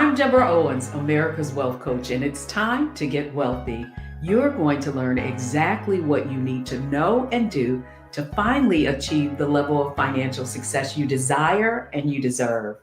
I'm Deborah Owens, America's Wealth Coach, and it's time to get wealthy. You're going to learn exactly what you need to know and do to finally achieve the level of financial success you desire and you deserve.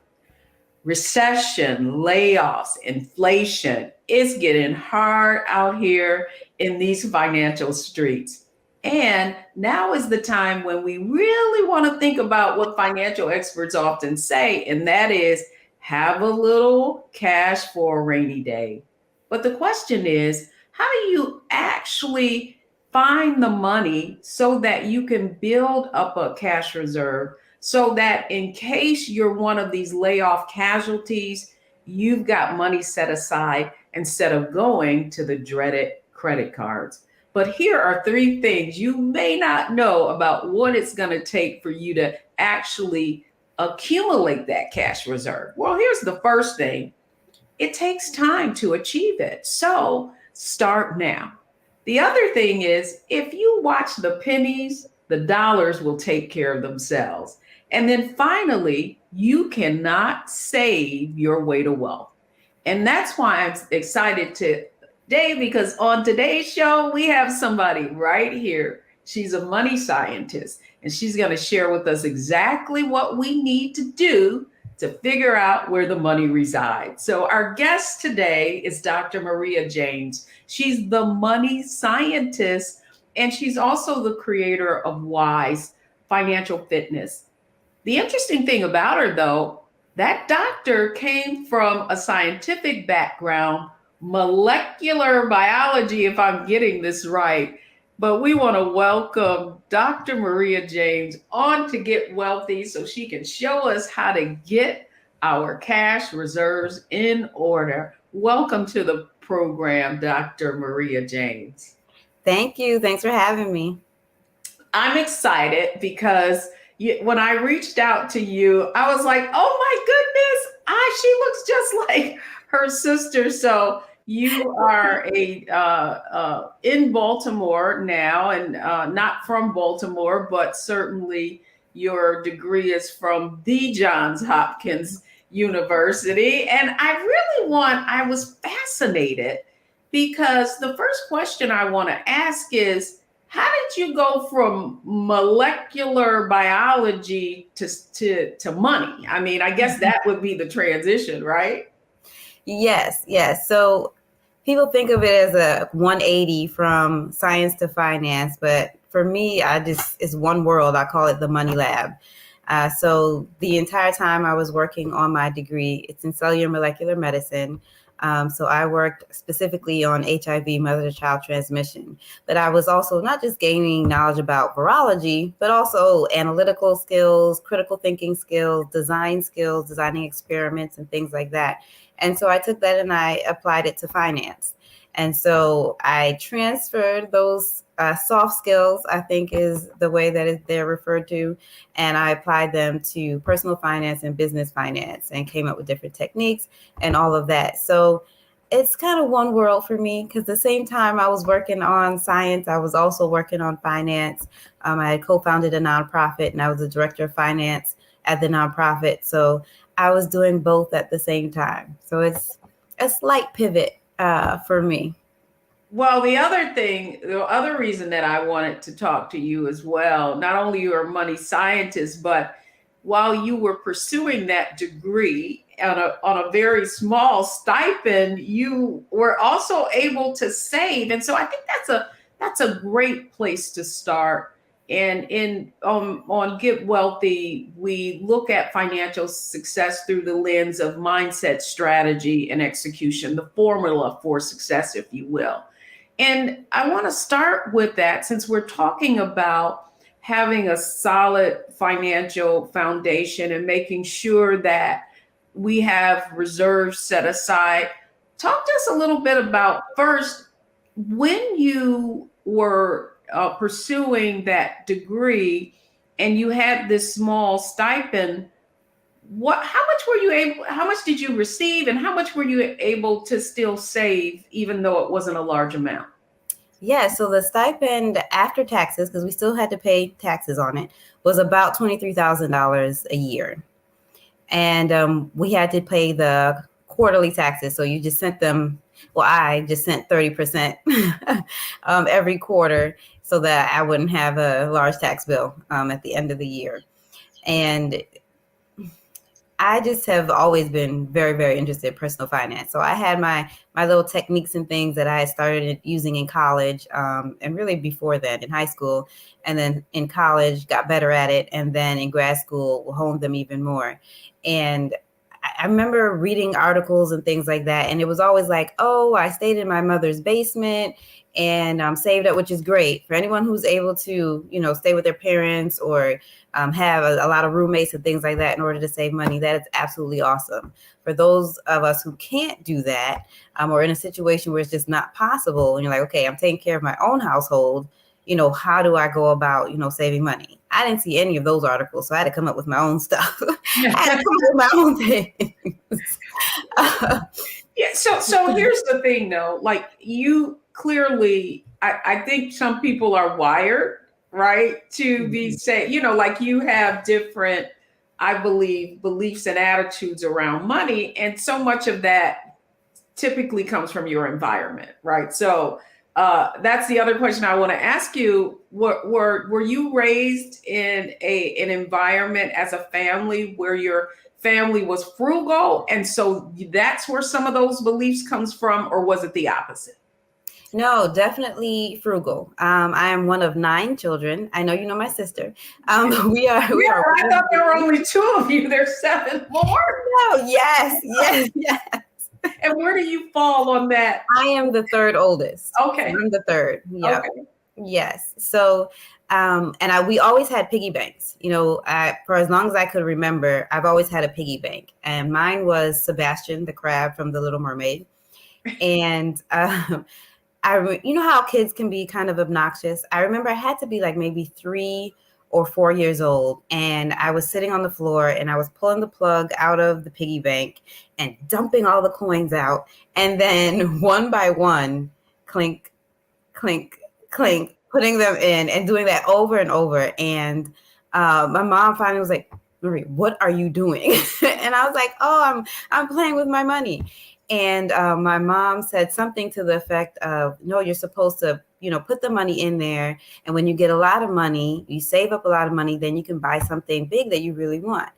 Recession, layoffs, inflation, it's getting hard out here in these financial streets. And now is the time when we really want to think about what financial experts often say, and that is have a little cash for a rainy day. But the question is, how do you actually find the money so that you can build up a cash reserve so that in case you're one of these layoff casualties, you've got money set aside instead of going to the dreaded credit cards? But here are three things you may not know about what it's going to take for you to actually accumulate that cash reserve. Well, here's the first thing: it takes time to achieve it. So start now. The other thing is, if you watch the pennies, the dollars will take care of themselves. And then finally, you cannot save your way to wealth. And that's why I'm excited today, because on today's show, we have somebody right here. She's a money scientist, and she's going to share with us exactly what we need to do to figure out where the money resides. So our guest today is Dr. Maria James. She's the money scientist, and she's also the creator of Wise Financial Fitness. The interesting thing about her, though, that doctor came from a scientific background, molecular biology, if I'm getting this right. But we want to welcome Dr. Maria James on to Get Wealthy so she can show us how to get our cash reserves in order. Welcome to the program, Dr. Maria James. Thank you. Thanks for having me. I'm excited because when I reached out to you, I was like, oh my goodness, she looks just like her sister. So you are in Baltimore now, and not from Baltimore, but certainly your degree is from the Johns Hopkins University. And I was fascinated because the first question I want to ask is, how did you go from molecular biology to money? I mean, I guess that would be the transition, right? Yes. So people think of it as a 180 from science to finance, but for me, it's one world. I call it the money lab. So the entire time I was working on my degree, it's in cellular molecular medicine. So I worked specifically on HIV, mother-to-child transmission, but I was also not just gaining knowledge about virology, but also analytical skills, critical thinking skills, designing experiments and things like that. And so I took that and I applied it to finance. And so I transferred those soft skills, I think is the way that they're referred to. And I applied them to personal finance and business finance and came up with different techniques and all of that. So it's kind of one world for me because the same time I was working on science, I was also working on finance. I had co-founded a nonprofit and I was the director of finance at the nonprofit. So I was doing both at the same time. So it's a slight pivot for me. Well, the other reason that I wanted to talk to you as well, not only you're a money scientist, but while you were pursuing that degree on a very small stipend, you were also able to save. And so I think that's a great place to start. And on Get Wealthy, we look at financial success through the lens of mindset, strategy, and execution, the formula for success, if you will. And I want to start with that since we're talking about having a solid financial foundation and making sure that we have reserves set aside. Talk to us a little bit about first, when you were pursuing that degree and you had this small stipend, how much did you receive and how much were you able to still save even though it wasn't a large amount? Yeah, so the stipend after taxes, because we still had to pay taxes on it, was about $23,000 a year. And we had to pay the quarterly taxes. So you just sent them, well, I just sent 30% every quarter so that I wouldn't have a large tax bill at the end of the year. And I just have always been very, very interested in personal finance. So I had my little techniques and things that I had started using in college, and really before then in high school, and then in college got better at it, and then in grad school honed them even more. And I remember reading articles and things like that, and it was always like, oh, I stayed in my mother's basement and saved up, which is great for anyone who's able to, stay with their parents or have a lot of roommates and things like that in order to save money. That is absolutely awesome. For those of us who can't do that, or in a situation where it's just not possible, and you're like, okay, I'm taking care of my own household, how do I go about, saving money? I didn't see any of those articles, so I had to come up with my own stuff. I had to come up with my own things. Yeah. So here's the thing, though. Like, you clearly, I think some people are wired, right, to be say, like, you have different, I believe, beliefs and attitudes around money, and so much of that typically comes from your environment, right? So that's the other question I want to ask you. Were you raised in an environment as a family where your family was frugal, and so that's where some of those beliefs comes from, or was it the opposite? No, definitely frugal. I am one of 9 children. I know you know my sister. We are. Yeah, I thought there were only 2 of you. There's 7 more. No, yes. And where do you fall on that? I am the third oldest. Okay. I'm the third. Yeah. Okay. Yes. So, we always had piggy banks. For as long as I could remember, I've always had a piggy bank, and mine was Sebastian the crab from The Little Mermaid. And you know how kids can be kind of obnoxious. I remember I had to be like maybe 3 or 4 years old, and I was sitting on the floor and I was pulling the plug out of the piggy bank and dumping all the coins out, and then one by one, clink, clink, clink, putting them in and doing that over and over. And my mom finally was like, Marie, what are you doing? And I was like, oh, I'm playing with my money. And my mom said something to the effect of, no, you're supposed to, put the money in there. And when you get a lot of money, you save up a lot of money, then you can buy something big that you really want.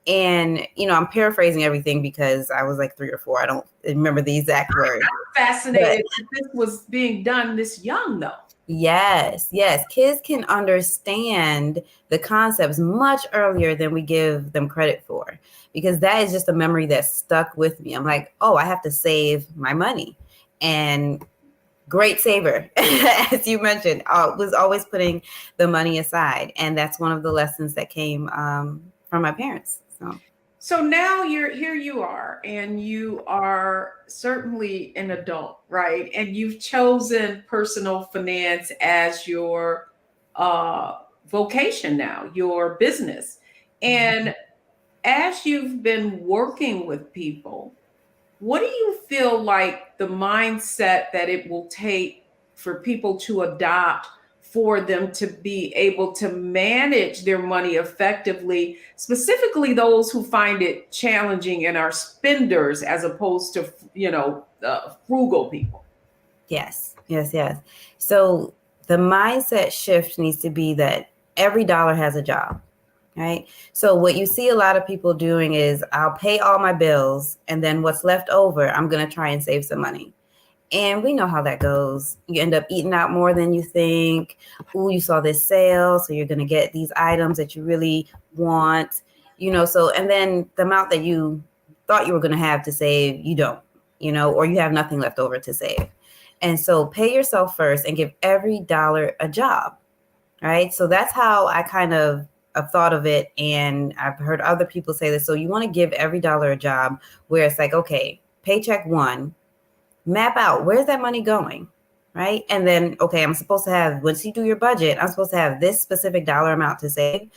And, I'm paraphrasing everything because I was like 3 or 4. I don't remember the exact word. I'm fascinated that this was being done this young, though. Yes. Kids can understand the concepts much earlier than we give them credit for, because that is just a memory that stuck with me. I'm like, oh, I have to save my money. And great saver, as you mentioned, was always putting the money aside. And that's one of the lessons that came from my parents. So now here you are, and you are certainly an adult, right? And you've chosen personal finance as your vocation now, your business. And as you've been working with people, what do you feel like the mindset that it will take for people to adopt for them to be able to manage their money effectively, specifically those who find it challenging and are spenders as opposed to, frugal people? Yes. So the mindset shift needs to be that every dollar has a job, right? So what you see a lot of people doing is, I'll pay all my bills, and then what's left over, I'm going to try and save some money. And we know how that goes. You end up eating out more than you think. Ooh, you saw this sale, so you're going to get these items that you really want, and then the amount that you thought you were going to have to save, you don't, or you have nothing left over to save. And so pay yourself first and give every dollar a job, right? So that's how I kind of have thought of it. And I've heard other people say this. So you want to give every dollar a job, where it's like, okay, paycheck 1, map out where's that money going, right? And then, okay, I'm supposed to have, once you do your budget, I'm supposed to have this specific dollar amount to save.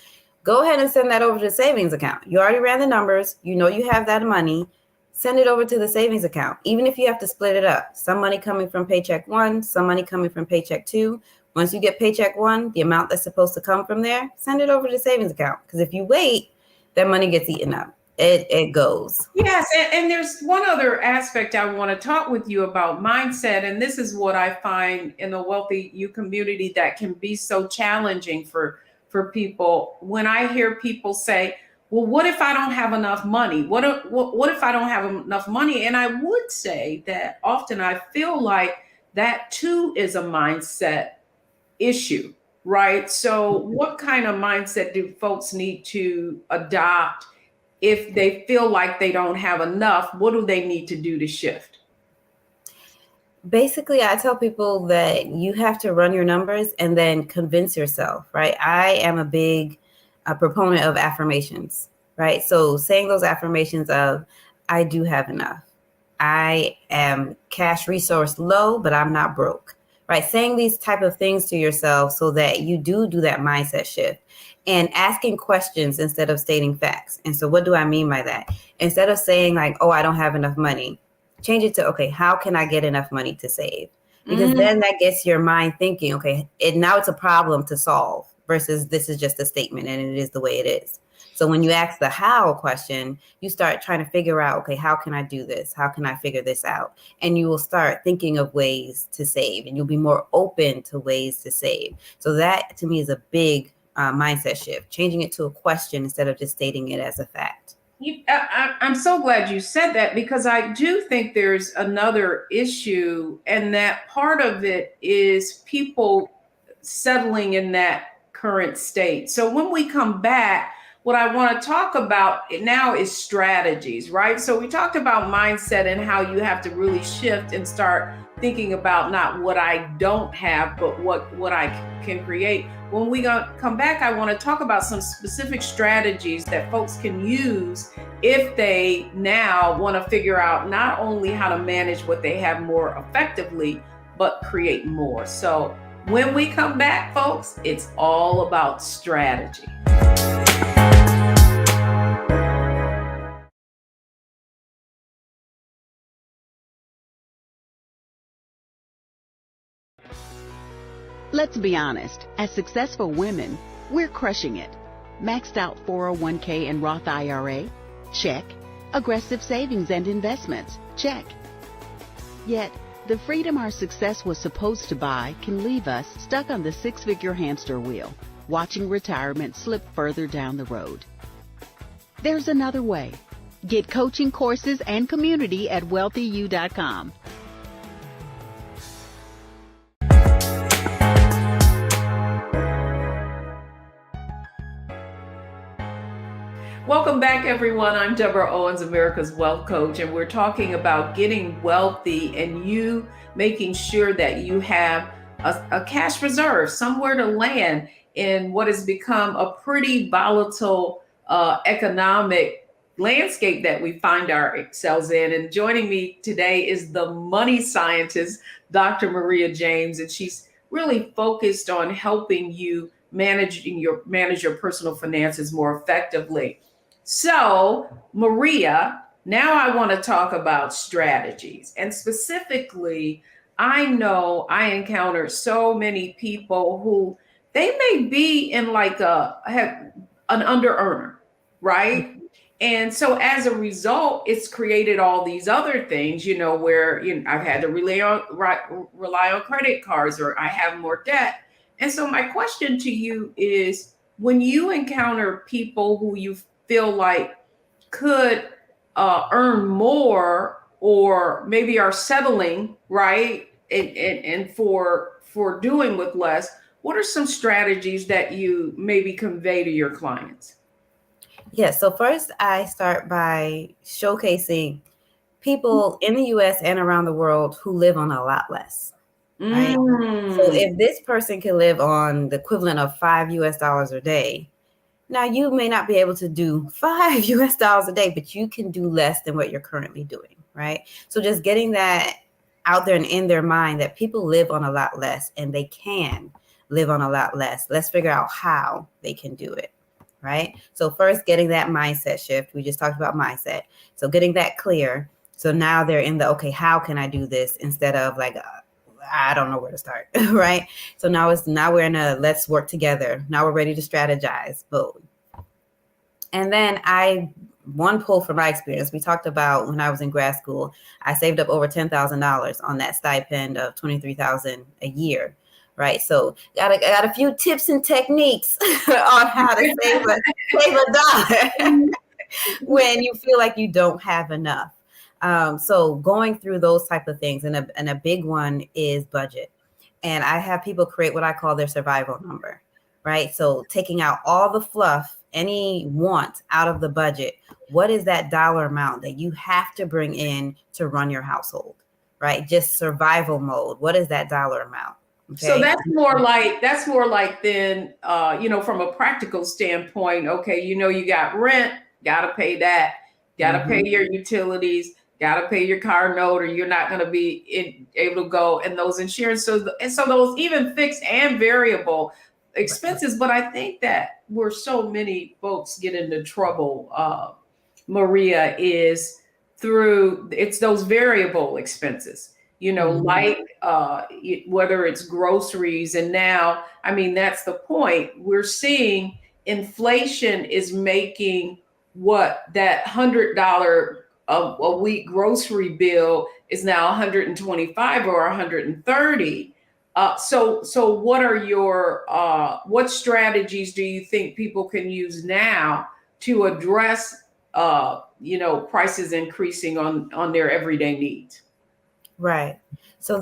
Go ahead and send that over to the savings account. You already ran the numbers. You have that money. Send it over to the savings account, even if you have to split it up. Some money coming from paycheck 1, some money coming from paycheck 2. Once you get paycheck 1, the amount that's supposed to come from there, send it over to the savings account. Because if you wait, that money gets eaten up. it goes. Yes, and there's one other aspect I want to talk with you about mindset, and this is what I find in the Wealthy You community that can be so challenging for people. When I hear people say, "Well, what if I don't have enough money? What if I don't have enough money?" And I would say that often I feel like that too is a mindset issue, right? So, what kind of mindset do folks need to adopt? If they feel like they don't have enough, what do they need to do to shift? Basically, I tell people that you have to run your numbers and then convince yourself, right? I am a big proponent of affirmations, right? So saying those affirmations of, I do have enough. I am cash resource low, but I'm not broke, right? Saying these type of things to yourself so that you do that mindset shift and asking questions instead of stating facts. And so what do I mean by that? Instead of saying like, oh, I don't have enough money, change it to, okay, how can I get enough money to save? Because then that gets your mind thinking, okay, now it's a problem to solve versus this is just a statement and it is the way it is. So when you ask the how question, you start trying to figure out, okay, how can I do this? How can I figure this out? And you will start thinking of ways to save and you'll be more open to ways to save. So that to me is a big mindset shift, changing it to a question instead of just stating it as a fact. I'm so glad you said that because I do think there's another issue, and that part of it is people settling in that current state. So when we come back, what I want to talk about now is strategies, right? So we talked about mindset and how you have to really shift and start thinking about not what I don't have, but what I can create. When we come back, I want to talk about some specific strategies that folks can use if they now want to figure out not only how to manage what they have more effectively, but create more. So when we come back, folks, it's all about strategy. Let's be honest, as successful women, we're crushing it. Maxed out 401k and Roth IRA? Check. Aggressive savings and investments? Check. Yet, the freedom our success was supposed to buy can leave us stuck on the six-figure hamster wheel, watching retirement slip further down the road. There's another way. Get coaching courses and community at wealthyu.com. Welcome back, everyone. I'm Deborah Owens, America's Wealth Coach, and we're talking about getting wealthy and you making sure that you have a cash reserve, somewhere to land in what has become a pretty volatile economic landscape that we find ourselves in. And joining me today is the money scientist, Dr. Maria James, and she's really focused on helping you manage your personal finances more effectively. So, Maria, now I want to talk about strategies. And specifically, I know I encountered so many people who they may be in like have an under earner, right? And so as a result, it's created all these other things, where I've had to rely on credit cards, or I have more debt. And so my question to you is, when you encounter people who you feel like could earn more, or maybe are settling, right, and for doing with less, what are some strategies that you maybe convey to your clients? Yes. So first, I start by showcasing people in the U.S. and around the world who live on a lot less. Right. So if this person can live on the equivalent of $5 a day, now you may not be able to do $5 a day, but you can do less than what you're currently doing. Right. So just getting that out there and in their mind that people live on a lot less and they can live on a lot less. Let's figure out how they can do it. Right. So first, getting that mindset shift. We just talked about mindset. So getting that clear. So now they're in the, okay, how can I do this, instead of like, I don't know where to start. Right. So now we're in a let's work together. Now we're ready to strategize. Boom. And then I one pull from my experience, we talked about when I was in grad school, I saved up over $10,000 on that stipend of $23,000 a year. Right. So got a few tips and techniques on how to save a dollar when you feel like you don't have enough. So going through those type of things, and a big one is budget. And I have people create what I call their survival number, right? So taking out all the fluff, any want out of the budget. What is that dollar amount that you have to bring in to run your household, right? Just survival mode. What is that dollar amount? Okay. So that's more like then, from a practical standpoint, okay, you got rent, got to pay that, got to pay your utilities, got to pay your car note, or you're not going to be able to go, and those insurance. So those even fixed and variable expenses. But I think that where so many folks get into trouble, Maria, is it's those variable expenses. Like whether it's groceries. And now, I mean, that's the point. We're seeing inflation is making that $100 a week grocery bill is now 125 or 130. So what are what strategies do you think people can use now to address, prices increasing on their everyday needs? Right. So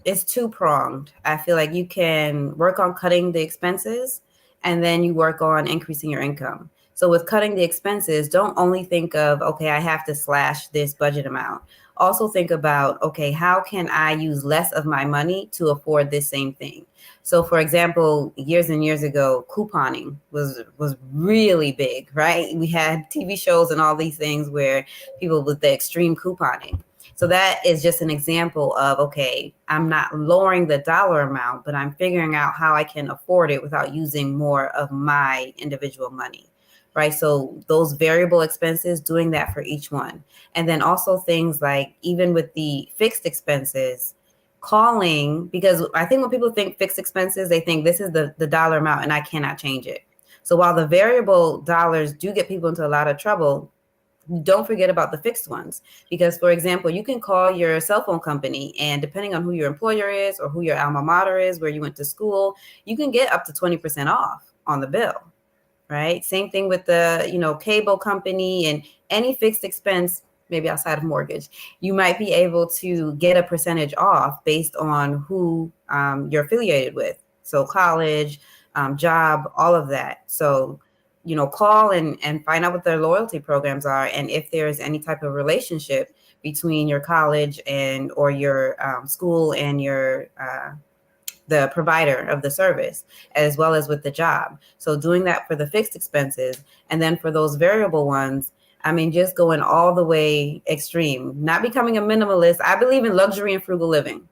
it's two-pronged. I feel like you can work on cutting the expenses, and then you work on increasing your income. So with cutting the expenses, don't only think of, okay, I have to slash this budget amount. Also think about, okay, how can I use less of my money to afford this same thing? So for example, years and years ago, couponing was really big, right? We had TV shows and all these things where people with the extreme couponing. So that is just an example of, okay, I'm not lowering the dollar amount, but I'm figuring out how I can afford it without using more of my individual money, right? So those variable expenses, doing that for each one. And then also things like, even with the fixed expenses, calling, because I think when people think fixed expenses, they think this is the dollar amount and I cannot change it. So while the variable dollars do get people into a lot of trouble, don't forget about the fixed ones, because, for example, you can call your cell phone company, and depending on who your employer is or who your alma mater is, where you went to school, you can get up to 20% off on the bill, right? Same thing with the, cable company, and any fixed expense, maybe outside of mortgage, you might be able to get a percentage off based on who you're affiliated with. So college, job, all of that. So call and find out what their loyalty programs are, and if there's any type of relationship between your college or your school and your the provider of the service, as well as with the job. So doing that for the fixed expenses, and then for those variable ones, I mean, just going all the way extreme, not becoming a minimalist. I believe in luxury and frugal living.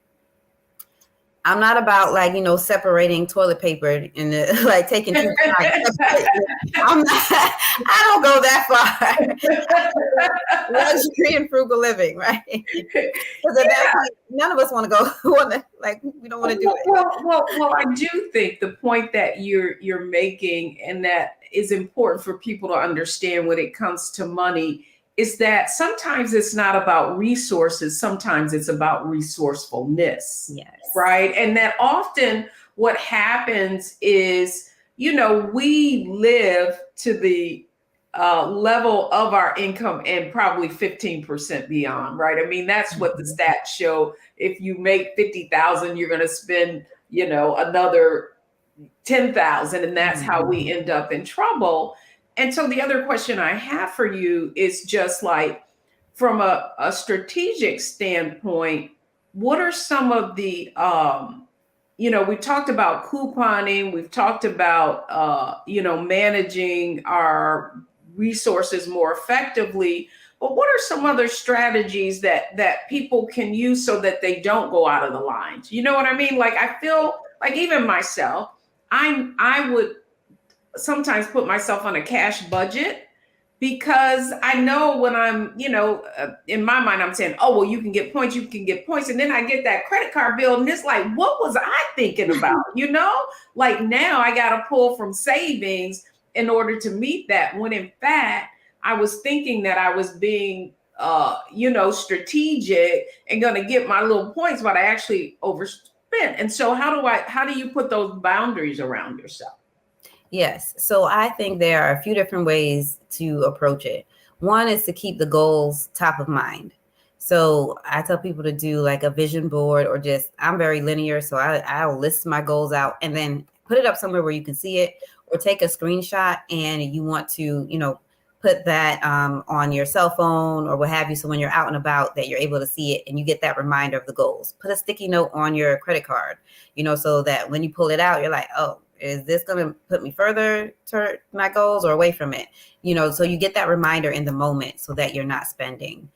I'm not about separating toilet paper and taking two bags. I don't go that far. Luxury and frugal living, right? Because at that point, none of us want to go. We don't want to do it. Well, I do think the point that you're making, and that is important for people to understand when it comes to money, is that sometimes it's not about resources. Sometimes it's about resourcefulness. Yes. Right. And that often what happens is, we live to the level of our income and probably 15% beyond. Right. I mean, that's what the stats show. If you make 50,000, you're going to spend, another 10,000. And that's how we end up in trouble. And so the other question I have for you is just from a strategic standpoint, what are some of the, we talked about couponing, we've talked about, managing our resources more effectively, but what are some other strategies that people can use so that they don't go out of the lines? You know what I mean? I feel like even myself, I would sometimes put myself on a cash budget, because I know when I'm, in my mind, I'm saying, oh, well, you can get points. And then I get that credit card bill, and it's like, what was I thinking about? Now I got to pull from savings in order to meet that, when in fact, I was thinking that I was being, strategic and going to get my little points, but I actually overspent. And so how do you put those boundaries around yourself? Yes. So I think there are a few different ways to approach it. One is to keep the goals top of mind. So I tell people to do like a vision board, or just, I'm very linear. So I'll list my goals out and then put it up somewhere where you can see it, or take a screenshot and you want to, put that on your cell phone or what have you. So when you're out and about, that you're able to see it and you get that reminder of the goals. Put a sticky note on your credit card, so that when you pull it out, you're like, oh, is this going to put me further to my goals or away from it? So you get that reminder in the moment so that you're not spending.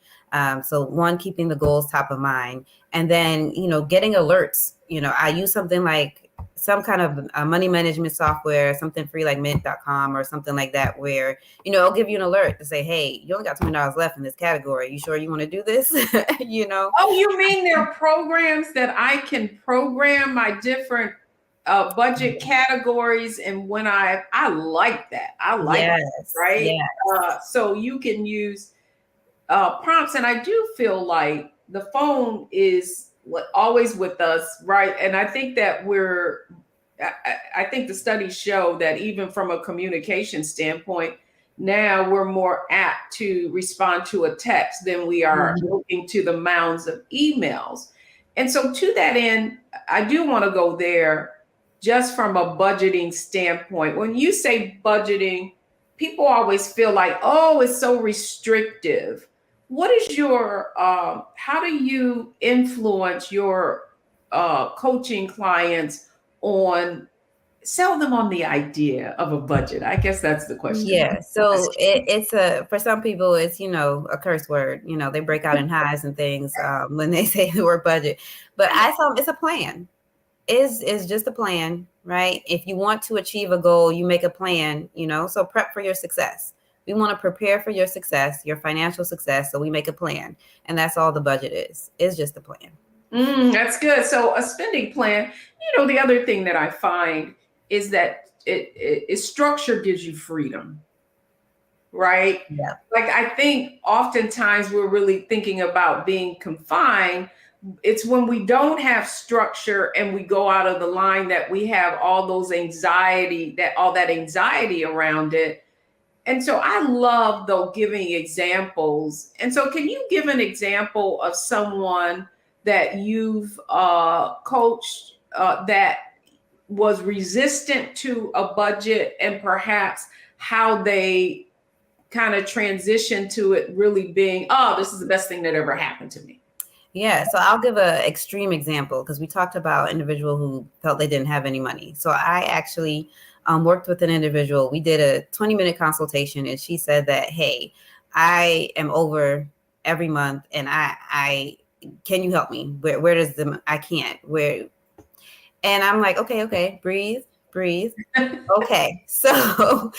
So one, keeping the goals top of mind, and then, getting alerts. I use something like some kind of money management software, something free like mint.com or something like that, where, it'll give you an alert to say, hey, you only got $20 left in this category. You sure you want to do this? Oh, you mean there are programs that I can program my different budget categories, and when I like that. I like Yes, that, right? yes. So you can use prompts, and I do feel like the phone is always with us, right? And I think that I think the studies show that even from a communication standpoint, now we're more apt to respond to a text than we are Mhm. looking to the mounds of emails. And so, to that end, I do want to go there just from a budgeting standpoint. When you say budgeting, people always feel like, oh, it's so restrictive. What is how do you influence your coaching clients on sell them on the idea of a budget? I guess that's the question. Yeah. So it's for some people, it's, a curse word, they break out in highs and things when they say the word budget, but I tell them it's a plan. Is just a plan, right? If you want to achieve a goal, you make a plan, so prep for your success. We want to prepare for your success, your financial success. So we make a plan, and that's all the budget is just a plan. That's good. So a spending plan, the other thing that I find is that structure gives you freedom, right? Yeah. Like, I think oftentimes we're really thinking about being confined. It's when we don't have structure and we go out of the line that we have all that anxiety around it. And so I love, though, giving examples. And so can you give an example of someone that you've coached that was resistant to a budget, and perhaps how they kind of transitioned to it really being, oh, this is the best thing that ever happened to me? Yeah. So I'll give an extreme example, because we talked about an individual who felt they didn't have any money. So I actually worked with an individual. We did a 20-minute consultation, and she said that, hey, I am over every month, and I can you help me? Where does I can't, where? And I'm like, okay, breathe. Okay, so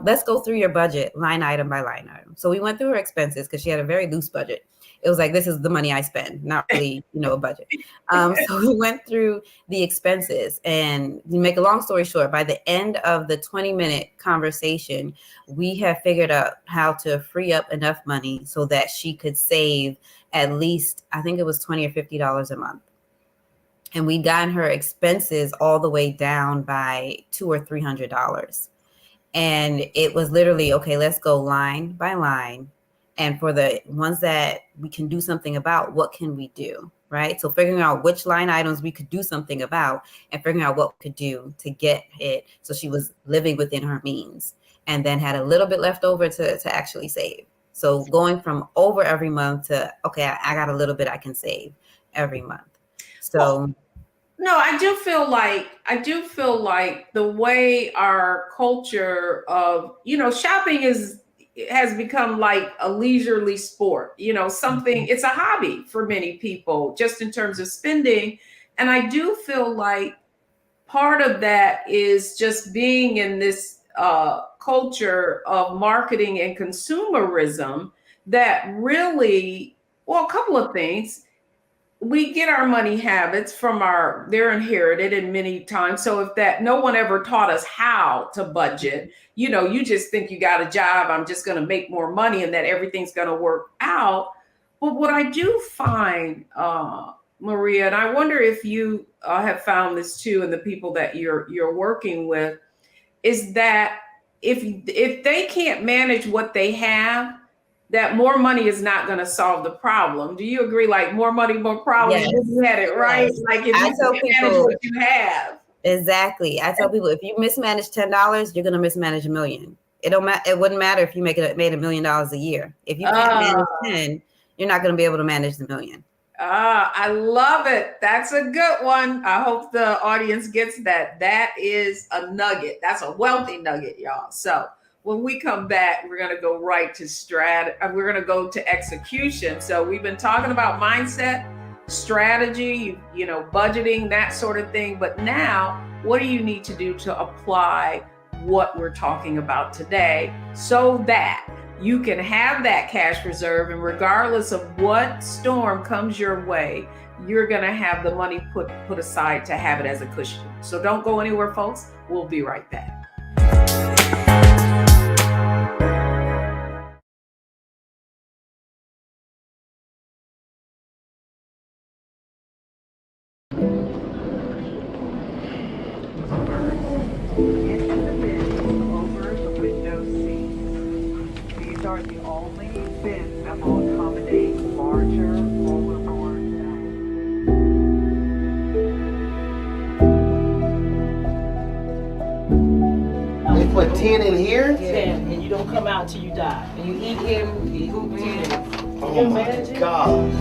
let's go through your budget line item by line item. So we went through her expenses, because she had a very loose budget. It was like, this is the money I spend, not really, a budget. So we went through the expenses, and to make a long story short, by the end of the 20-minute conversation, we have figured out how to free up enough money so that she could save at least, I think it was $20 or $50 a month. And we'd gotten her expenses all the way down by $200 or $300. And it was literally, okay, let's go line by line. And for the ones that we can do something about, what can we do? Right. So figuring out which line items we could do something about, and figuring out what we could do to get it so she was living within her means, and then had a little bit left over to actually save. So going from over every month to, okay, I got a little bit I can save every month. So well, no, I do feel like the way our culture of, shopping has become like a leisurely sport, something, it's a hobby for many people, just in terms of spending. And I do feel like part of that is just being in this culture of marketing and consumerism that really, well, a couple of things. we get our money habits from they're inherited in many times. So if that no one ever taught us how to budget, you just think you got a job, I'm just going to make more money and that everything's going to work out. But what I do find, Maria, and I wonder if you have found this too, and the people that you're working with, is that if they can't manage what they have, that more money is not going to solve the problem. Do you agree? Like more money, more problems. Yes. You had it right. Yes. Like if I you tell can't manage people what you have. exactly. I tell people if you mismanage $10, you're gonna mismanage $1 million. It wouldn't matter if you made $1 million a year. If you can't manage 10, you're not gonna be able to manage the million. I love it. That's a good one. I hope the audience gets that. That is a nugget. That's a wealthy nugget, y'all. So when we come back, we're going to go right to we're going to go to execution. So we've been talking about mindset, strategy, budgeting, that sort of thing. But now, what do you need to do to apply what we're talking about today so that you can have that cash reserve, and regardless of what storm comes your way, you're going to have the money put aside to have it as a cushion. So don't go anywhere, folks. We'll be right back. Are the only bins that will accommodate larger rollerboards. They put 10 in here? 10, and you don't come out till you die. And you eat him, you poop him. Oh my God.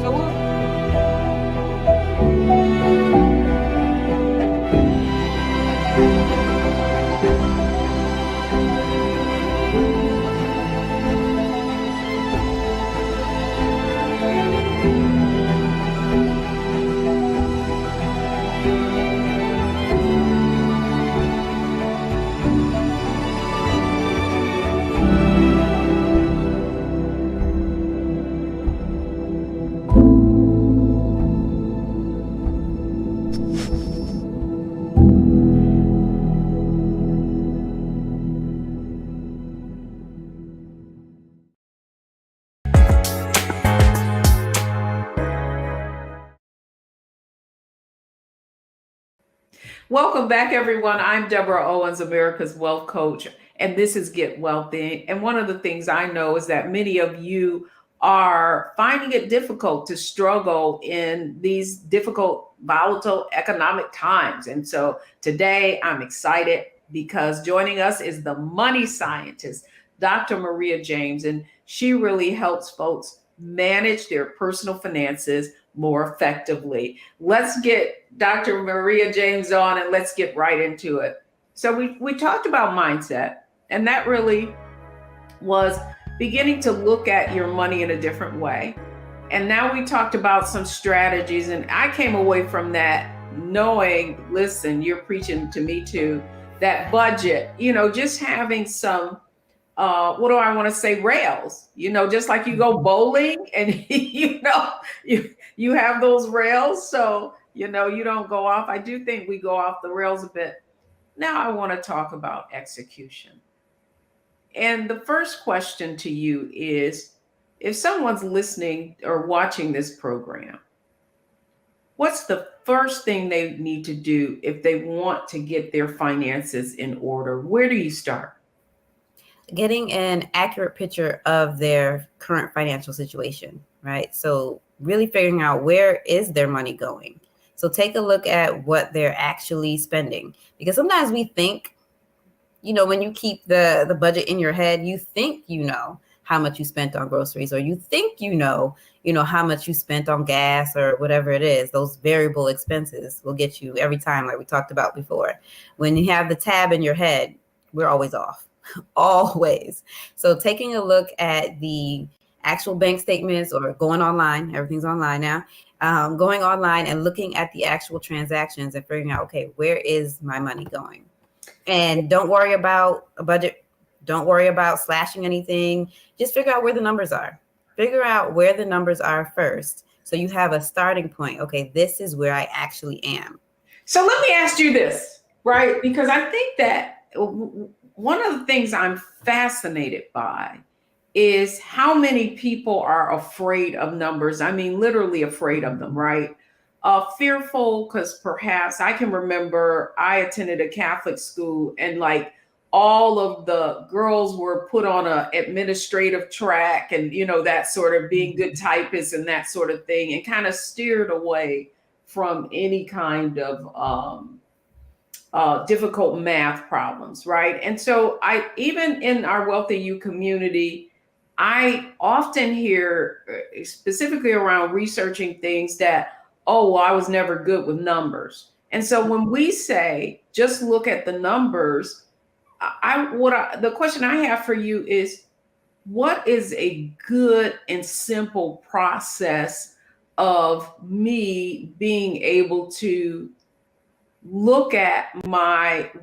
Welcome back, everyone. I'm Deborah Owens, America's Wealth Coach, and this is Get Wealthy. And one of the things I know is that many of you are finding it difficult to struggle in these difficult, volatile economic times. And so today I'm excited because joining us is the money scientist, Dr. Maria James, and she really helps folks manage their personal finances more effectively. Let's get Dr. Maria James on and let's get right into it. So we talked about mindset, and that really was beginning to look at your money in a different way. And now we talked about some strategies, and I came away from that knowing, listen, you're preaching to me too, that budget, just having some what do I want to say, rails, just like you go bowling and you have those rails, so you don't go off. I do think we go off the rails a bit. Now I want to talk about execution. And the first question to you is, if someone's listening or watching this program, what's the first thing they need to do if they want to get their finances in order? Where do you start? Getting an accurate picture of their current financial situation, right? So really figuring out where is their money going. So take a look at what they're actually spending, because sometimes we think, when you keep the budget in your head, you think how much you spent on groceries, or you think how much you spent on gas or whatever it is. Those variable expenses will get you every time, like we talked about before. When you have the tab in your head, we're always off. Always. So taking a look at the actual bank statements, or going online, everything's online now, going online and looking at the actual transactions and figuring out, okay, where is my money going? And don't worry about a budget. Don't worry about slashing anything. Just figure out where the numbers are. Figure out where the numbers are first, So you have a starting point. Okay, this is where I actually am. So let me ask you this, right? Because I think that one of the things I'm fascinated by is how many people are afraid of numbers. I mean, literally afraid of them, right? Fearful because perhaps I can remember I attended a Catholic school and like all of the girls were put on a administrative track and that sort of being good typists and that sort of thing, and kind of steered away from any kind of difficult math problems, right? And so I, even in our Wealthy You community, I often hear, specifically around researching things, that, oh, well, I was never good with numbers. And so when we say just look at the numbers, the question I have for you is, what is a good and simple process of me being able to look at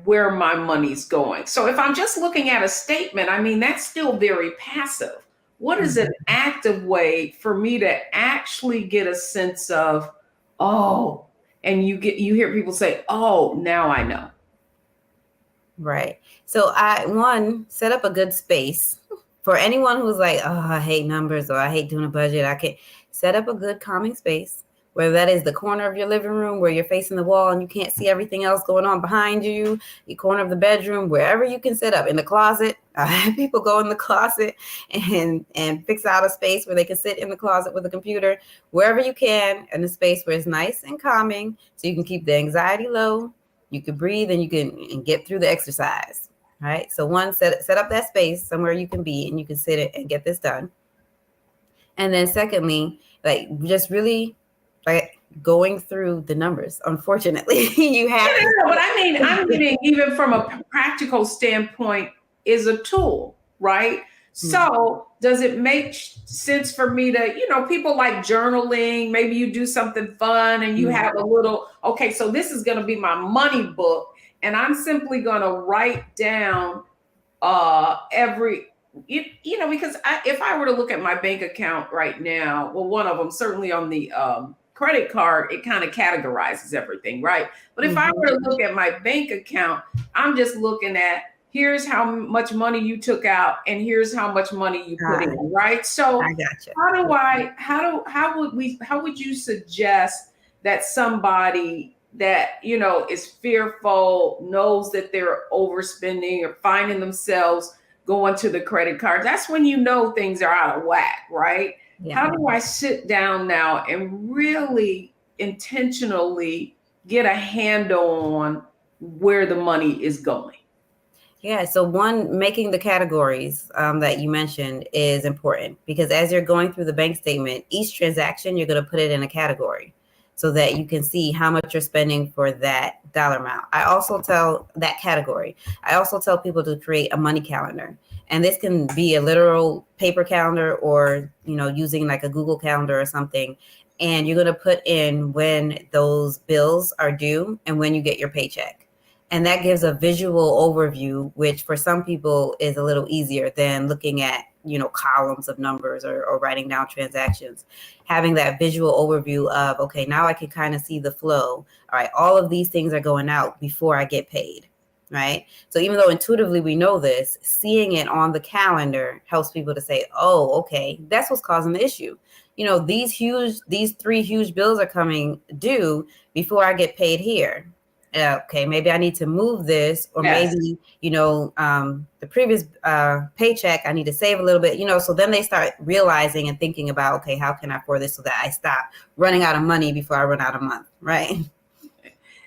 where my money's going? So if I'm just looking at a statement, I mean, that's still very passive. What is an active way for me to actually get a sense of, oh, and you hear people say, oh, now I know. Right. So set up a good space for anyone who's like, oh, I hate numbers, or I hate doing a budget. I can't. Set up a good calming space, whether that is the corner of your living room where you're facing the wall and you can't see everything else going on behind you, the corner of the bedroom, wherever you can set up. In the closet, I have people go in the closet and fix out a space where they can sit in the closet with a computer, wherever you can, in a space where it's nice and calming, so you can keep the anxiety low, you can breathe, and you can get through the exercise. Right. So one, set up that space somewhere you can be and you can sit and get this done. And then secondly, like just really like going through the numbers. Unfortunately, you have to. But I mean, I'm getting, even from a practical standpoint, is a tool, right? So does it make sense for me to, people like journaling, maybe you do something fun and you have a little, okay, so this is going to be my money book, and I'm simply going to write down because if I were to look at my bank account right now, well, one of them, certainly on the credit card, it kind of categorizes everything, right? But if I were to look at my bank account, I'm just looking at, here's how much money you took out and here's how much money you put in, right? So I gotcha. how would you suggest that somebody that is fearful, knows that they're overspending or finding themselves going to the credit card, that's when things are out of whack, right? Yeah. How do I sit down now and really intentionally get a handle on where the money is going? Yeah. So one, making the categories that you mentioned is important, because as you're going through the bank statement, each transaction, you're going to put it in a category so that you can see how much you're spending for that dollar amount. I also tell people to create a money calendar. And this can be a literal paper calendar or, using like a Google Calendar or something. And you're going to put in when those bills are due and when you get your paycheck. And that gives a visual overview, which for some people is a little easier than looking at, columns of numbers or writing down transactions. Having that visual overview of, okay, now I can kind of see the flow. All right, all of these things are going out before I get paid. Right. So even though intuitively we know this, seeing it on the calendar helps people to say, oh, okay, that's what's causing the issue. These 3 huge bills are coming due before I get paid here. Okay, maybe I need to move this, or maybe, the previous paycheck, I need to save a little bit, so then they start realizing and thinking about, okay, how can I afford this so that I stop running out of money before I run out of month, right?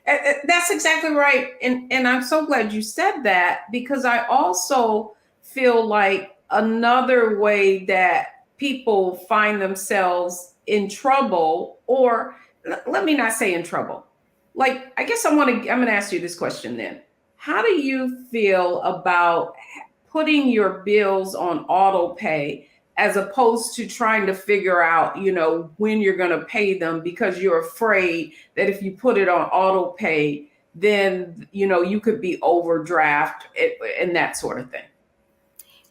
That's exactly right. And I'm so glad you said that, because I also feel like another way that people find themselves in trouble, or let me not say in trouble. Like, I guess I'm going to ask you this question then. How do you feel about putting your bills on auto pay as opposed to trying to figure out, when you're going to pay them, because you're afraid that if you put it on auto pay, then, you could be overdraft and that sort of thing?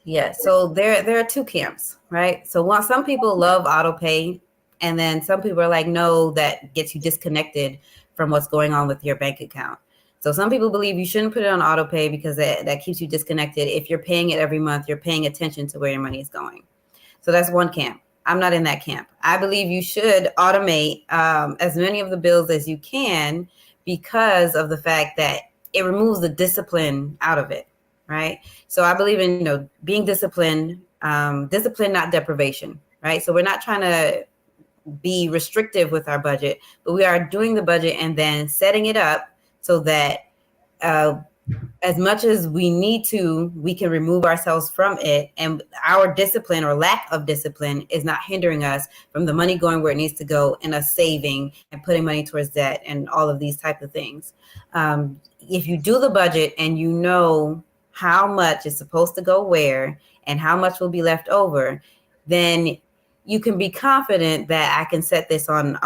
Yeah. So there are 2 camps, right? So some people love auto pay And then some people are like, no, that gets you disconnected from what's going on with your bank account. So some people believe you shouldn't put it on auto pay because that keeps you disconnected. If you're paying it every month, you're paying attention to where your money is going. So that's one camp. I'm not in that camp. I believe you should automate as many of the bills as you can because of the fact that it removes the discipline out of it, right? So I believe in, being disciplined, discipline, not deprivation, right? So we're not trying to be restrictive with our budget, but we are doing the budget and then setting it up so that as much as we need to, we can remove ourselves from it. And our discipline or lack of discipline is not hindering us from the money going where it needs to go and us saving and putting money towards debt and all of these type of things. If you do the budget and you know how much is supposed to go where and how much will be left over, then you can be confident that I can set this on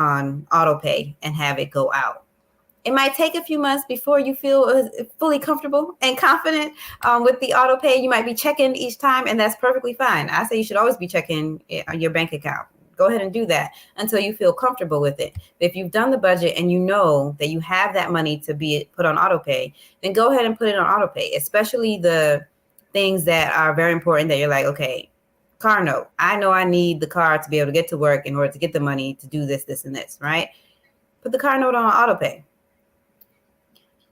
auto pay and have it go out. It might take a few months before you feel fully comfortable and confident with the auto pay. You might be checking each time, and that's perfectly fine. I say you should always be checking your bank account. Go ahead and do that until you feel comfortable with it. If you've done the budget and you know that you have that money to be put on auto pay, then go ahead and put it on auto pay, especially the things that are very important that you're like, okay, car note. I know I need the car to be able to get to work in order to get the money to do this, this, and this, right? Put the car note on auto pay.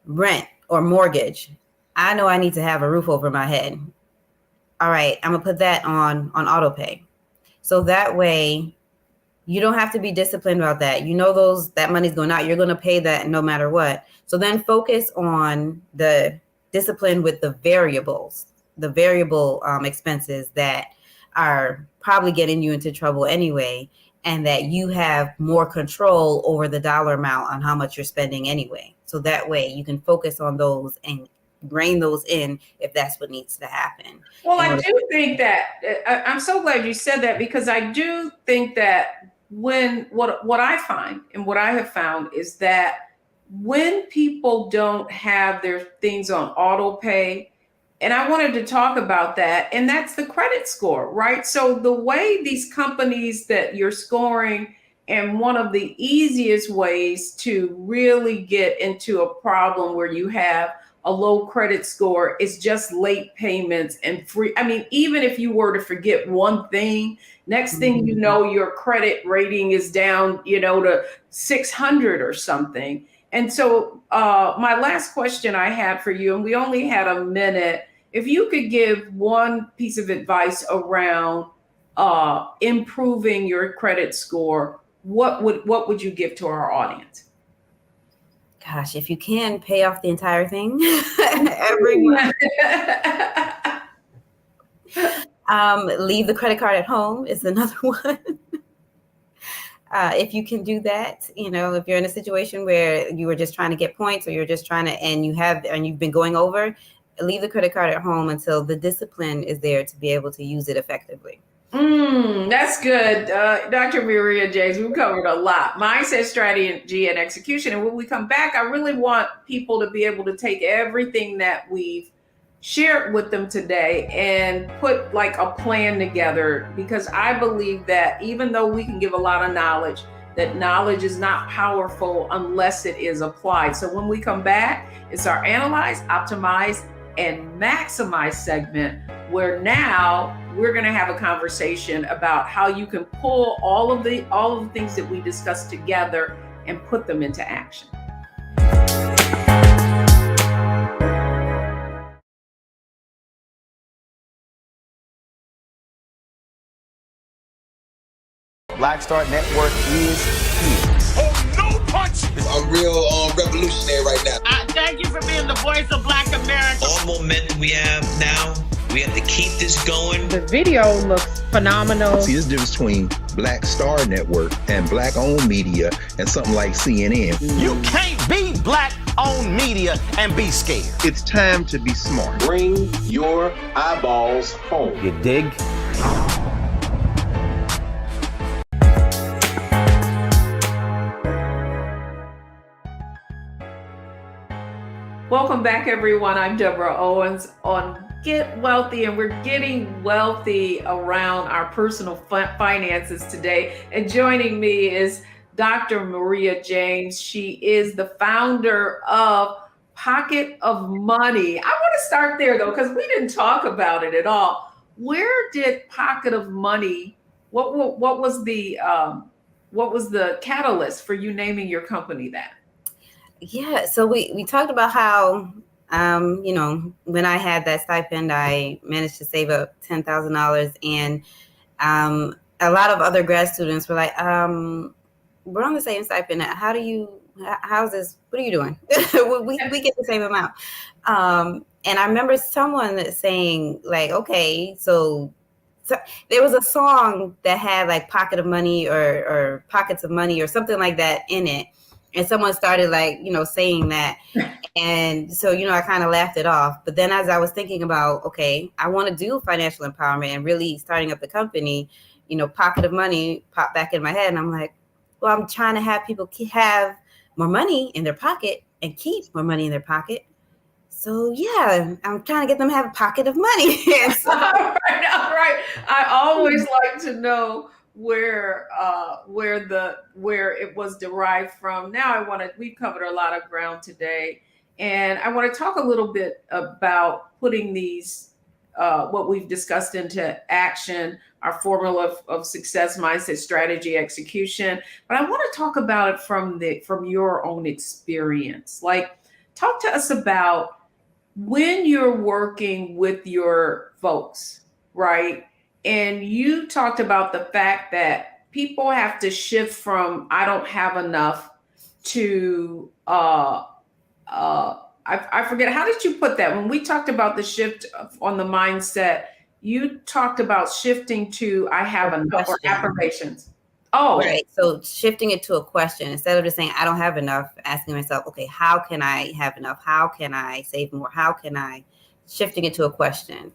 Rent or mortgage. I know I need to have a roof over my head. All right, I'm gonna put that on auto pay. So that way you don't have to be disciplined about that. You know that money's going out. You're gonna pay that no matter what. So then focus on the discipline with the variables, the variable expenses that are probably getting you into trouble anyway, and that you have more control over the dollar amount on how much you're spending anyway. So that way you can focus on those and rein those in if that's what needs to happen. Well, I do think that I'm so glad you said that, because I do think that what I find and what I have found is that when people don't have their things on auto pay, and I wanted to talk about that, and that's the credit score, right? So the way these companies that you're scoring, and one of the easiest ways to really get into a problem where you have a low credit score is just late payments and free. I mean, even if you were to forget one thing, next thing you know, your credit rating is down, to 600 or something. And so my last question I had for you, and we only had a minute, if you could give one piece of advice around improving your credit score, what would you give to our audience? Gosh, if you can pay off the entire thing every month. Leave the credit card at home is another one. If you can do that, if you're in a situation where you were just trying to get points, or you're just trying to, and you've been going over, leave the credit card at home until the discipline is there to be able to use it effectively. That's good. Dr. Maria James, we've covered a lot. Mindset, strategy, and execution. And when we come back, I really want people to be able to take everything that we've shared with them today and put like a plan together, because I believe that even though we can give a lot of knowledge, that knowledge is not powerful unless it is applied. So when we come back, it's our analyze, optimize, and maximize segment, where now we're going to have a conversation about how you can pull all of the things that we discussed together and put them into action. Black Star Network is here. Oh, no punch! I'm real revolutionary right now. Thank you for being the voice of Black America. All momentum we have now, we have to keep this going. The video looks phenomenal. See, there's a difference between Black Star Network and Black-owned media and something like CNN. You can't be Black-owned media and be scared. It's time to be smart. Bring your eyeballs home. You dig? Welcome back, everyone. I'm Deborah Owens on Get Wealthy, and we're getting wealthy around our personal finances today. And joining me is Dr. Maria James. She is the founder of Pocket of Money. I want to start there, though, because we didn't talk about it at all. Where did Pocket of Money, what was the catalyst for you naming your company that? Yeah, so we talked about how, when I had that stipend, I managed to save up $10,000. And a lot of other grad students were like, we're on the same stipend. How's this? What are you doing? we get the same amount. And I remember someone saying like, okay, so there was a song that had like Pocket of Money or Pockets of Money or something like that in it. And someone started like, saying that. And so, I kind of laughed it off. But then as I was thinking about, okay, I want to do financial empowerment and really starting up the company, Pocket of Money popped back in my head. And I'm like, well, I'm trying to have people have more money in their pocket and keep more money in their pocket. So yeah, I'm trying to get them to have a pocket of money. So, all right. I always like to know where it was derived from. Now we've covered a lot of ground today, and I want to talk a little bit about putting these what we've discussed into action, our formula of success, mindset, strategy, execution. But I want to talk about it from your own experience. Like, talk to us about when you're working with your folks, right? And you talked about the fact that people have to shift from I don't have enough to I forget, how did you put that? When we talked about the shift on the mindset, you talked about shifting to I have enough, or affirmations. Oh, right. So shifting it to a question instead of just saying I don't have enough, asking myself, okay, how can I have enough? How can I save more? How can I, shifting it to a question.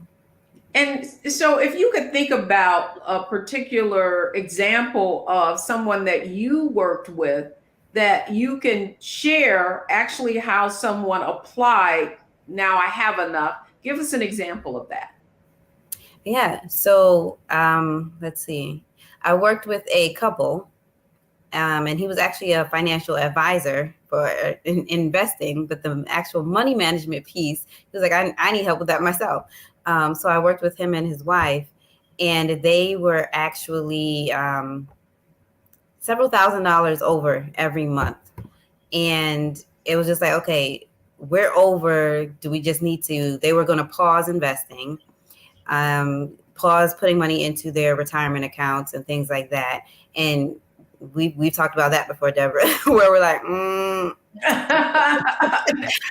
And so if you could think about a particular example of someone that you worked with that you can share actually how someone applied, now I have enough. Give us an example of that. Yeah. So let's see. I worked with a couple, and he was actually a financial advisor for investing, but the actual money management piece, he was like, I need help with that myself. So I worked with him and his wife, and they were actually several $1,000s over every month. And it was just like, okay, we're over. Do we just need to, they were going to pause investing, pause putting money into their retirement accounts and things like that. And we've talked about that before, Deborah, where we're like, No.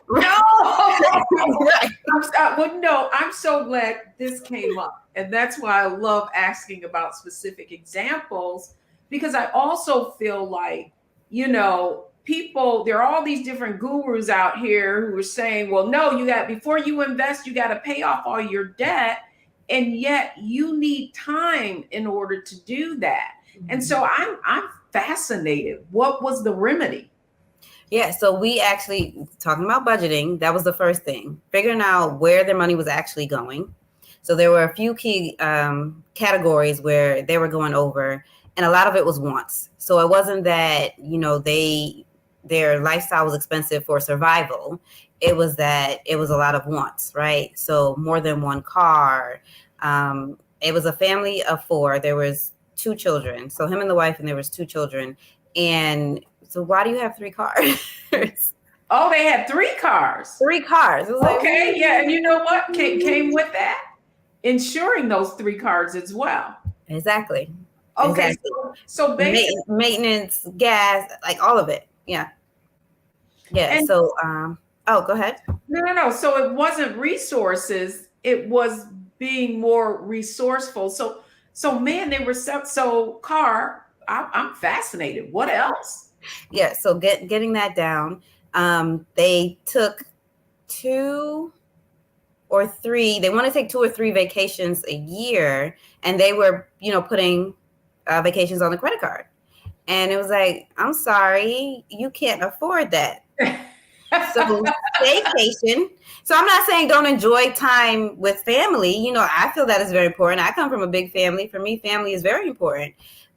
Right. No, I'm so glad this came up. And that's why I love asking about specific examples, because I also feel like, people, there are all these different gurus out here who are saying, well, no, before you invest, you got to pay off all your debt. And yet you need time in order to do that. Mm-hmm. And so I'm fascinated. What was the remedy? Yeah, so we actually, talking about budgeting, that was the first thing, figuring out where their money was actually going. So there were a few key categories where they were going over, and a lot of it was wants. So it wasn't that, their lifestyle was expensive for survival. It was that it was a lot of wants, right? So more than one car. It was a family of 4. There was 2 children. So him and the wife, and there was 2 children. And so why do you have 3 cars? Oh, they had 3 cars. 3 cars. It was okay, like, yeah. And you know what came with that? Insuring those 3 cars as well. Exactly. Okay. Exactly. So basically, maintenance, gas, like all of it. Yeah. Yeah. And so, go ahead. No. So it wasn't resources. It was being more resourceful. So man, they were so car. I'm fascinated. What else? Yeah. So getting that down. They took 2 or 3. They want to take 2 or 3 vacations a year, and they were, putting vacations on the credit card. And it was like, I'm sorry, you can't afford that. So staycation. So I'm not saying don't enjoy time with family. You know, I feel that is very important. I come from a big family. For me, family is very important.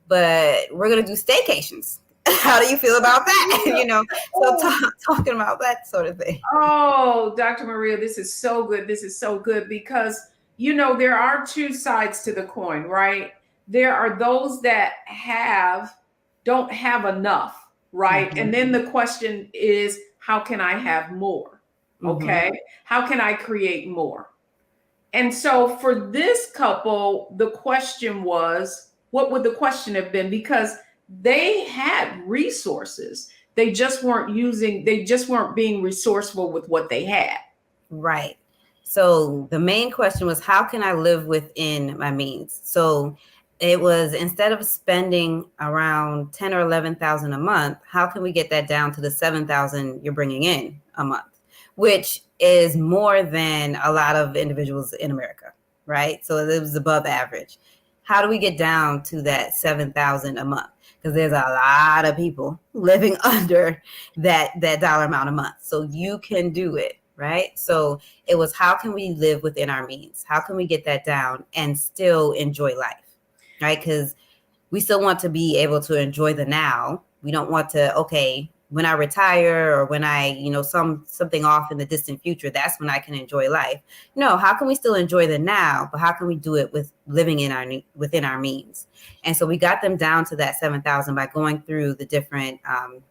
But we're gonna do staycations. How do you feel about that? You know, so talking about that sort of thing. Oh, Dr. Maria, this is so good. This is so good because, there are two sides to the coin, right? There are those that don't have enough, right? Mm-hmm. And then the question is, how can I have more? Okay. How can I create more? And so for this couple, the question was, what would the question have been? Because they had resources. They just weren't being resourceful with what they had. Right. So the main question was, how can I live within my means? So it was, instead of spending around 10 or 11,000 a month, how can we get that down to the 7,000 you're bringing in a month, which is more than a lot of individuals in America, right? So it was above average. How do we get down to that 7,000 a month? Because there's a lot of people living under that dollar amount a month. So you can do it. Right. So it was, how can we live within our means? How can we get that down and still enjoy life? Right. Because we still want to be able to enjoy the now. We don't want to, okay, when I retire or when I, something off in the distant future, that's when I can enjoy life. No, how can we still enjoy the now, but how can we do it with living within our means? And so we got them down to that 7,000 by going through the different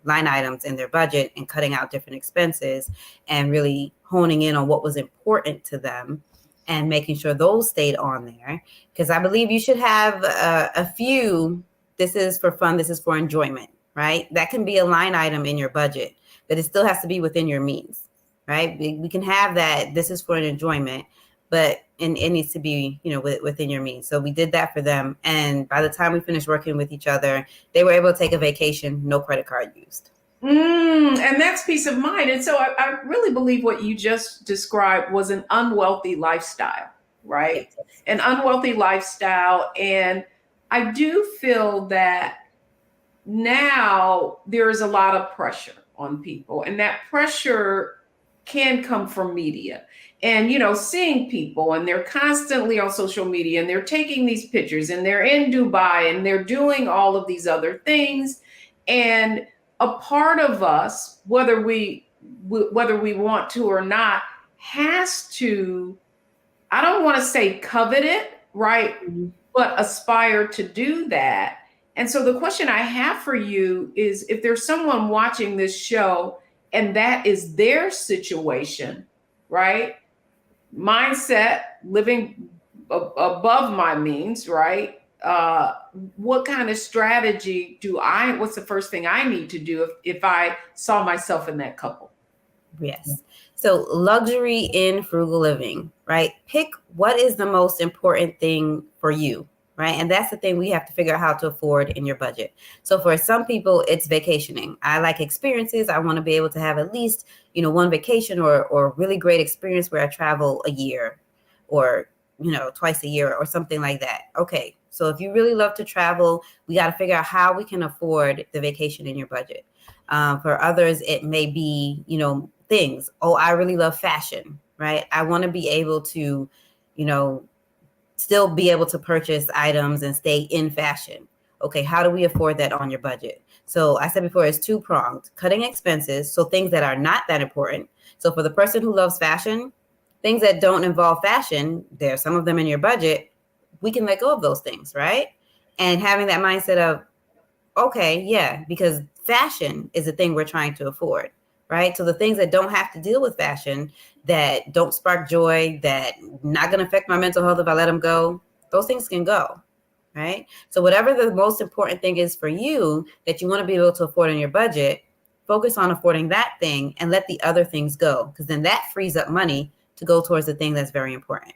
line items in their budget and cutting out different expenses and really honing in on what was important to them and making sure those stayed on there. Because I believe you should have a few, this is for fun, this is for enjoyment, right? That can be a line item in your budget, but it still has to be within your means, right? We can have that, this is for an enjoyment, but it needs to be, within your means. So we did that for them. And by the time we finished working with each other, they were able to take a vacation, no credit card used. And that's peace of mind. And so I really believe what you just described was an unwealthy lifestyle, right? An unwealthy lifestyle. And I do feel that now there's a lot of pressure on people, and that pressure can come from media. And, seeing people, and they're constantly on social media, and they're taking these pictures, and they're in Dubai, and they're doing all of these other things. And a part of us, whether we want to or not, has to, I don't want to say covet it, right? But aspire to do that. And so the question I have for you is, if there's someone watching this show and that is their situation, right? Mindset, living above my means, right? What kind of strategy what's the first thing I need to do if I saw myself in that couple? Yes. So luxury in frugal living, right? Pick what is the most important thing for you, right? And that's the thing we have to figure out how to afford in your budget. So for some people, it's vacationing. I like experiences. I want to be able to have at least, one vacation or really great experience where I travel a year or, twice a year or something like that. Okay. So if you really love to travel, we got to figure out how we can afford the vacation in your budget. For others, it may be, things. Oh, I really love fashion, right? I want to be able to, still be able to purchase items and stay in fashion. Okay, how do we afford that on your budget? So I said before, it's two-pronged. Cutting expenses, so things that are not that important. So for the person who loves fashion, things that don't involve fashion, there's some of them in your budget, we can let go of those things, right? And having that mindset of, okay, yeah, because fashion is a thing we're trying to afford, right? So the things that don't have to deal with fashion, that don't spark joy, that not going to affect my mental health if I let them go, those things can go, right? So whatever the most important thing is for you that you want to be able to afford in your budget, focus on affording that thing and let the other things go, because then that frees up money to go towards the thing that's very important.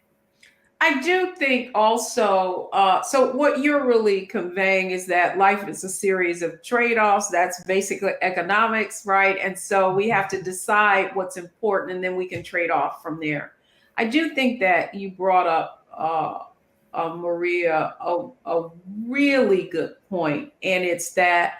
I do think also, so what you're really conveying is that life is a series of trade-offs. That's basically economics, right? And so we have to decide what's important, and then we can trade off from there. I do think that you brought up, Maria, a really good point. And it's that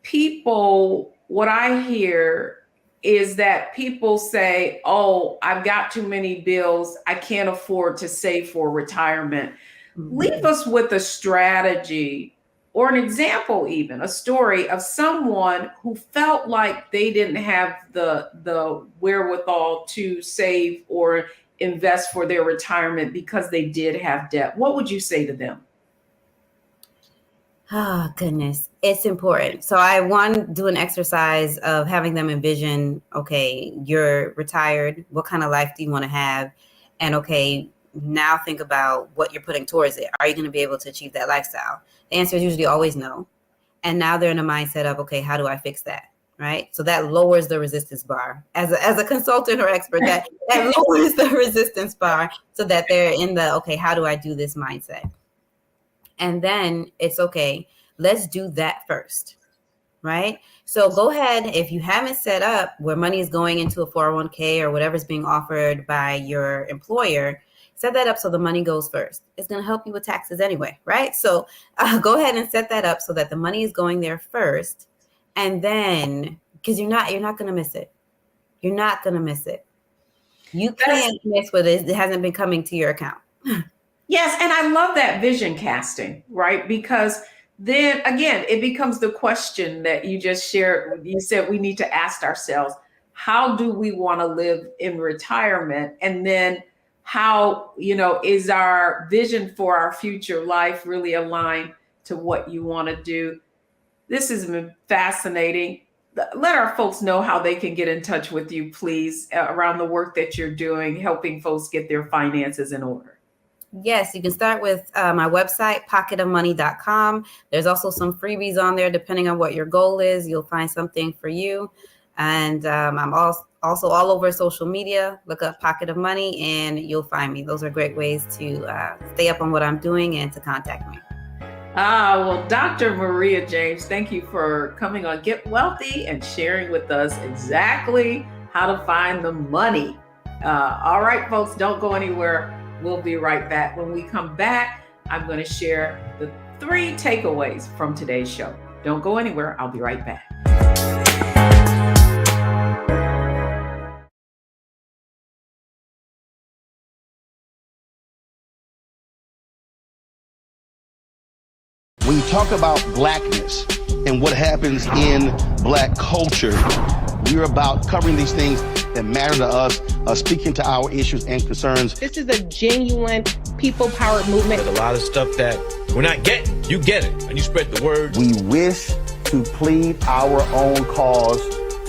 people, what I hear is that people say, oh, I've got too many bills. I can't afford to save for retirement. Leave us with a strategy or an example, even a story of someone who felt like they didn't have the wherewithal to save or invest for their retirement because they did have debt. What would you say to them? Oh, goodness. It's important. So I do an exercise of having them envision, okay, you're retired. What kind of life do you want to have? And okay, now think about what you're putting towards it. Are you going to be able to achieve that lifestyle? The answer is usually always no. And now they're in a mindset of, okay, how do I fix that? Right? So that lowers the resistance bar. As a consultant or expert, that lowers the resistance bar so that they're in the, okay, how do I do this mindset? And then it's okay, let's do that first, right? So go ahead, if you haven't set up where money is going into a 401k or whatever's being offered by your employer, set that up so the money goes first. It's going to help you with taxes anyway, right? So go ahead and set that up so that the money is going there first. And then, because you're not going to miss it. You're not going to miss it. You can't miss what it hasn't been coming to your account. Yes, and I love that vision casting, right? Because then again, it becomes the question that you just shared. You said we need to ask ourselves, how do we want to live in retirement? And then how, is our vision for our future life really aligned to what you want to do? This has been fascinating. Let our folks know how they can get in touch with you, please, around the work that you're doing, helping folks get their finances in order. Yes, you can start with my website, pocketofmoney.com. There's also some freebies on there. Depending on what your goal is, you'll find something for you. And I'm also all over social media. Look up Pocket of Money and you'll find me. Those are great ways to stay up on what I'm doing and to contact me. Well, Dr. Maria James, thank you for coming on Get Wealthy and sharing with us exactly how to find the money. All right, folks, don't go anywhere. We'll be right back. When we come back, I'm going to share the 3 takeaways from today's show. Don't go anywhere. I'll be right back. When you talk about blackness and what happens in black culture, we're about covering these things that matter to us, speaking to our issues and concerns. This is a genuine people-powered movement. There's a lot of stuff that we're not getting. You get it, and you spread the word. We wish to plead our own cause.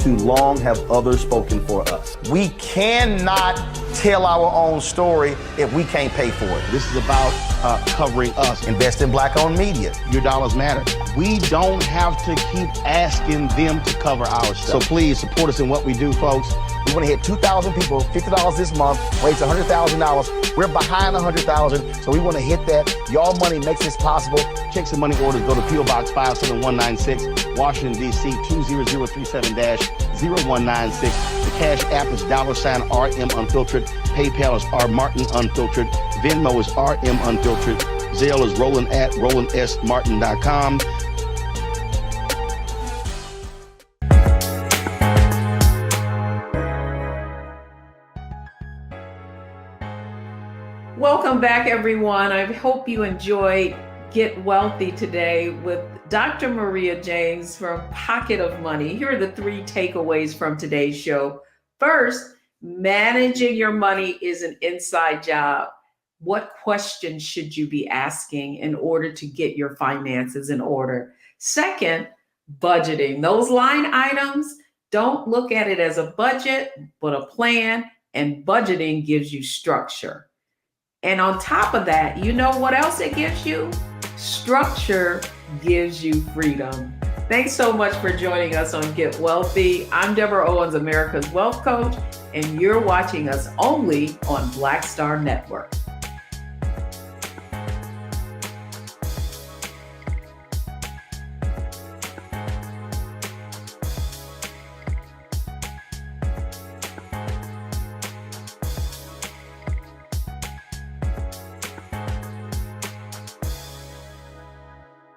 Too long have others spoken for us. We cannot tell our own story if we can't pay for it. This is about covering us. Invest in Black-owned media. Your dollars matter. We don't have to keep asking them to cover our stuff. So please support us in what we do, folks. We want to hit 2,000 people, $50 this month, raise $100,000. We're behind 100,000, so we want to hit that. Y'all money makes this possible. Checks and money orders go to P.O. Box 57196, Washington, D.C. 20037-0196. The Cash App is $RM Unfiltered. PayPal is R Martin Unfiltered. Venmo is RM Unfiltered. Zelle is Roland@RolandSMartin.com. Welcome back, everyone. I hope you enjoyed Get Wealthy today with Dr. Maria James from Pocket of Money. Here are the 3 takeaways from today's show. First, managing your money is an inside job. What questions should you be asking in order to get your finances in order? Second, budgeting. Those line items, don't look at it as a budget, but a plan, and budgeting gives you structure. And on top of that, you know what else it gives you? Structure gives you freedom. Thanks so much for joining us on Get Wealthy. I'm Deborah Owens, America's Wealth Coach, and you're watching us only on Black Star Network.